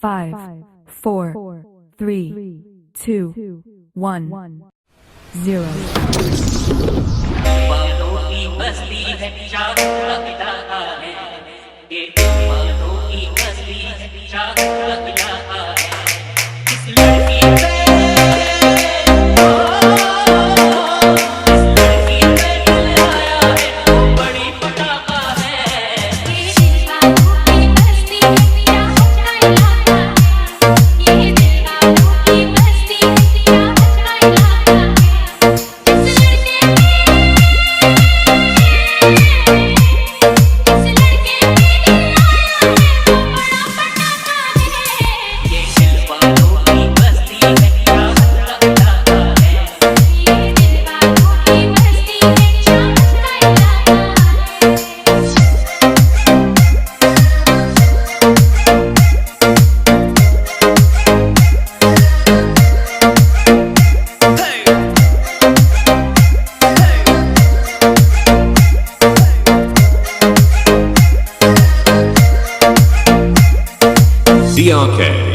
5, 4, 3, 2, 1, 0. बालों की मस्ती है चाँद लगता है, ये बालों की मस्ती है चाँद लगता है, इस लड़की पे इस लड़की पे दिल आया है, बड़ी पटाखा है। ये दिल वालों की मस्ती है चाँद लगता है, ये दिल वालों की मस्ती है चाँद लगता है, इस लड़के पे दिल आया है, बड़ा पटाखा है। ये दिल वालों की मस्ती है चाँद लगता है। ये दिल वालों की मस्ती है चाँद लगता है। DRK.